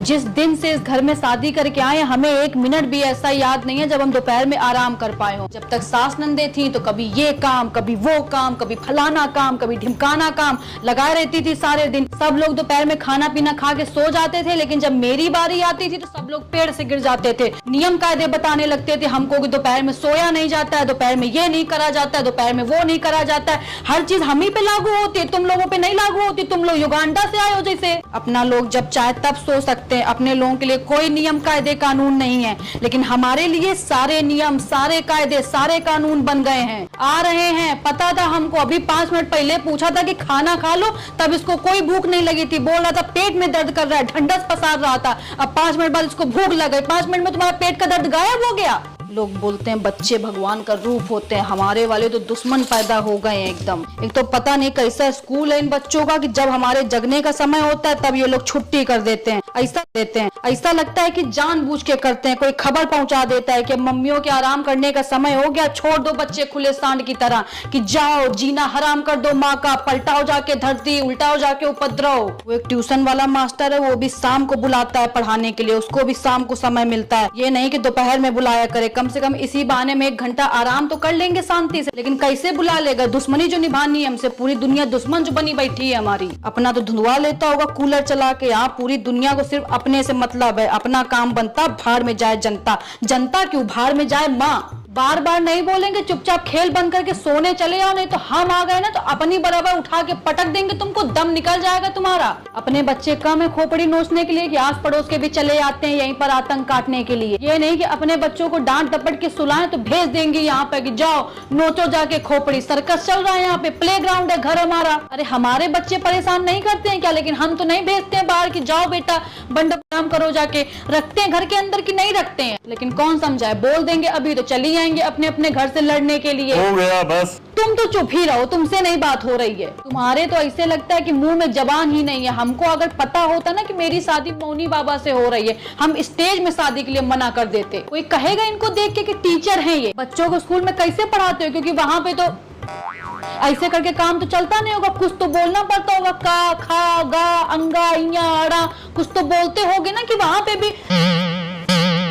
जिस दिन से इस घर में शादी करके आए हमें एक मिनट भी ऐसा याद नहीं है जब हम दोपहर में आराम कर पाए हो। जब तक सास नंदे थी तो कभी ये काम, कभी वो काम, कभी फलाना काम, कभी ढिमकाना काम लगाए रहती थी सारे दिन। सब लोग दोपहर में खाना पीना खा के सो जाते थे, लेकिन जब मेरी बारी आती थी तो सब लोग पेड़ से गिर जाते थे। नियम कायदे बताने लगते थे हमको कि दोपहर में सोया नहीं जाता है, दोपहर में ये नहीं करा जाता है, दोपहर में वो नहीं करा जाता है। हर चीज हम ही पे लागू होती है, तुम लोगों पे नहीं लागू होती। तुम लोग युगांडा से आए हो जैसे। अपना लोग जब चाहे तब सो सकते हैं, अपने लोगों के लिए कोई नियम कायदे कानून नहीं है, लेकिन हमारे लिए सारे नियम, सारे कायदे, सारे कानून बन गए हैं। आ रहे हैं, पता था हमको। अभी 5 मिनट पहले पूछा था कि खाना खा लो, तब इसको कोई भूख नहीं लगी थी। बोल रहा था पेट में दर्द कर रहा है, ढंढस पसार रहा था। अब 5 मिनट बाद इसको भूख लग गई। 5 मिनट में तुम्हारा पेट का दर्द गायब हो गया। लोग बोलते हैं बच्चे भगवान का रूप होते हैं, हमारे वाले तो दुश्मन पैदा हो गए हैं एकदम। एक तो पता नहीं कैसा स्कूल है इन बच्चों का कि जब हमारे जगने का समय होता है तब ये लोग छुट्टी कर देते हैं। ऐसा देते हैं, ऐसा लगता है कि जानबूझ के करते हैं। कोई खबर पहुंचा देता है कि मम्मियों के आराम करने का समय हो गया, छोड़ दो बच्चे खुले सांड की तरह कि जाओ जीना हराम कर दो माँ का, पलटाओ जाके धरती, उल्टाओ जाके उपद्रव। वो एक ट्यूशन वाला मास्टर है, वो भी शाम को बुलाता है पढ़ाने के लिए, उसको भी शाम को समय मिलता है। ये नहीं कि दोपहर में बुलाया करे। कम से कम इसी बहाने में 1 घंटा आराम तो कर लेंगे शांति से। लेकिन कैसे बुला लेगा? दुश्मनी जो निभानी है हमसे, पूरी दुनिया दुश्मन जो बनी बैठी है हमारी। अपना तो धुंधवा लेता होगा कूलर चला के। यहाँ पूरी दुनिया को सिर्फ अपने से मतलब है, अपना काम बनता, भाड़ में जाए जनता। जनता क्यों, भाड़ में जाए माँ। बार बार नहीं बोलेंगे, चुपचाप खेल बंद करके सोने चले जाओ, नहीं तो हम आ गए ना तो अपनी बराबर उठा के पटक देंगे तुमको, दम निकल जाएगा तुम्हारा। अपने बच्चे कम है खोपड़ी नोचने के लिए कि आस पड़ोस के भी चले आते हैं यहीं पर आतंक काटने के लिए। ये नहीं कि अपने बच्चों को डांट डपट के सुलाएं तो भेज देंगे यहाँ पे कि जाओ नोचो जाके खोपड़ी। सर्कस चल रहा है यहाँ पे, प्ले ग्राउंड है घर हमारा। अरे हमारे बच्चे परेशान नहीं करते हैं क्या? लेकिन हम तो नहीं भेजते हैं बाहर कि जाओ बेटा बंडा काम करो जाके। रखते हैं घर के अंदर की नहीं रखते हैं, लेकिन कौन समझाए। बोल देंगे अभी तो चली अपने अपने घर से लड़ने के लिए। हो गया बस। तुम तो चुप ही रहो, तुमसे नहीं बात हो रही है। तुम्हारे तो ऐसे लगता है कि मुंह में जबान ही नहीं है। हमको अगर पता होता ना कि मेरी शादी मौनी बाबा से हो रही है, हम स्टेज में शादी के लिए मना कर देते। कोई कहेगा इनको देख के कि टीचर हैं ये। बच्चों को स्कूल में कैसे पढ़ाते हो? क्योंकि वहाँ पे तो ऐसे करके काम तो चलता नहीं होगा, कुछ तो बोलना पड़ता होगा। का, खा, गा, अंगा, इया, आड़ा, कुछ तो बोलते होगे ना कि वहाँ पे भी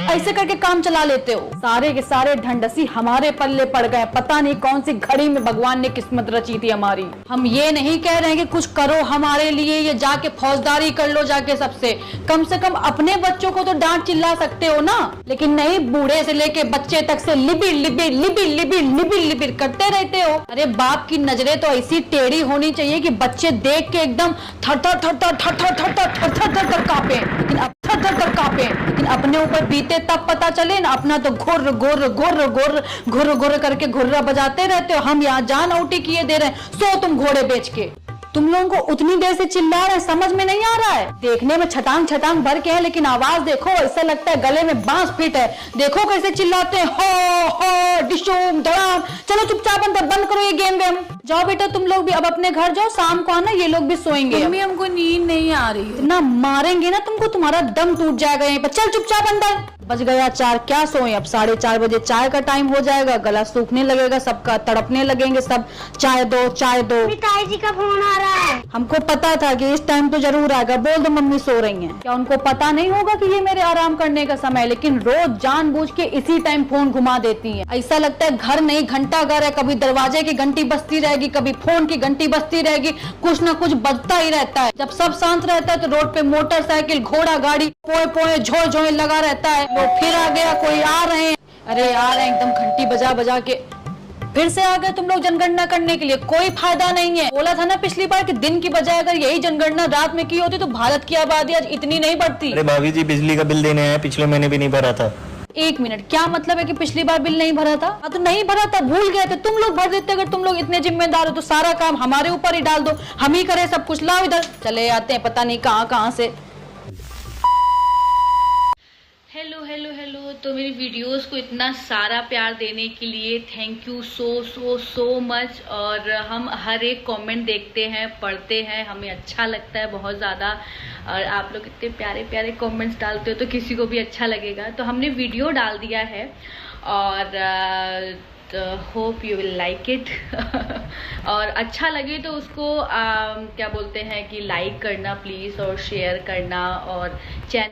ऐसे करके काम चला लेते हो। सारे के सारे ढंडसी हमारे पल्ले पड़ गए। पता नहीं कौन सी घड़ी में भगवान ने किस्मत रची थी हमारी। हम ये नहीं कह रहे हैं कि कुछ करो हमारे लिए, ये जाके फौजदारी कर लो जाके सबसे। कम से कम अपने बच्चों को तो डांट चिल्ला सकते हो ना, लेकिन नहीं, बूढ़े से लेके बच्चे तक से लिबिर लिबिर लिबिर लिबिर लिबिर लिबिर करते रहते हो। अरे बाप की नजरें तो ऐसी टेढ़ी होनी चाहिए कि बच्चे देख के एकदम थर थर थर थर थर थर थर थर थर थर थर थर कांपे, लेकिन अब थर थर थर कांपे। लेकिन अपने ऊपर बीते तब पता चले ना। अपना तो घुर्र घुर्र घुर्र घुर्र घुर्र घुर्र करके घुर्रा बजाते रहते हो। हम यहाँ जान औटी किए दे रहे हैं, सो तुम घोड़े बेच के। तुम लोगों को उतनी देर से चिल्ला रहे हैं, समझ में नहीं आ रहा है। देखने में छटांग छटांग भर के है, लेकिन आवाज देखो ऐसा लगता है गले में बांस फिट है। देखो कैसे चिल्लाते हैं, हो डिशूम धड़ाम। चलो चुपचाप अंदर, बंद करो ये गेम वेम। जाओ बेटा तुम लोग भी अब अपने घर जाओ, शाम को आना, ये लोग भी सोएंगे। मम्मी हमको नींद नहीं आ रही है। इतना मारेंगे ना तुमको, तुम्हारा दम टूट जाएगा यहीं पर। चल चुपचाप अंदर। बज गया 4, क्या सोए अब? 4:30 बजे चाय का टाइम हो जाएगा, गला सूखने लगेगा सबका, तड़पने लगेंगे सब। चाय दो चाय दो। ताई जी का फोन आ रहा है। हमको पता था कि इस टाइम तो जरूर आएगा। बोल दो मम्मी सो रही हैं। क्या उनको पता नहीं होगा कि ये मेरे आराम करने का समय है? लेकिन रोज जानबूझ के इसी टाइम फोन घुमा देती है। ऐसा लगता है घर नहीं घंटा घर है। कभी दरवाजे की घंटी बजती रहेगी, कभी फोन की घंटी बजती रहेगी, कुछ न कुछ बजता ही रहता है। जब सब शांत रहता है तो रोड पे मोटरसाइकिल, घोड़ा गाड़ी, पोए पोए झोए झोए लगा रहता है। लोग फिर आ गया, कोई आ रहे हैं, अरे आ रहे हैं, एकदम घंटी बजा बजा के फिर से आ गए तुम लोग जनगणना करने के लिए। कोई फायदा नहीं है। बोला था ना पिछली बार कि दिन की बजाय अगर यही जनगणना रात में की होती तो भारत की आबादी आज इतनी नहीं बढ़ती। अरे भाभी जी बिजली का बिल देने हैं, पिछले महीने भी नहीं भरा था। 1 मिनट, क्या मतलब है कि पिछली बार बिल नहीं भरा था? तो नहीं भरा था, भूल गए थे। तुम लोग भर देते। अगर तुम लोग इतने जिम्मेदार हो तो सारा काम हमारे ऊपर ही डाल दो, हम ही करें सब कुछ। लाओ इधर, चले आते हैं पता नहीं कहाँ कहाँ से। Hello hello hello. तो मेरी वीडियोस को इतना सारा प्यार देने के लिए thank you so so so much. और हम हर एक कमेंट देखते हैं, पढ़ते हैं, हमें अच्छा लगता है बहुत ज़्यादा। और आप लोग इतने प्यारे प्यारे कमेंट्स डालते हो तो किसी को भी अच्छा लगेगा। तो हमने वीडियो डाल दिया है और hope you will like it. और अच्छा लगे तो उसको क्या बोलते हैं कि लाइक करना प्लीज़, और शेयर करना, और चैनल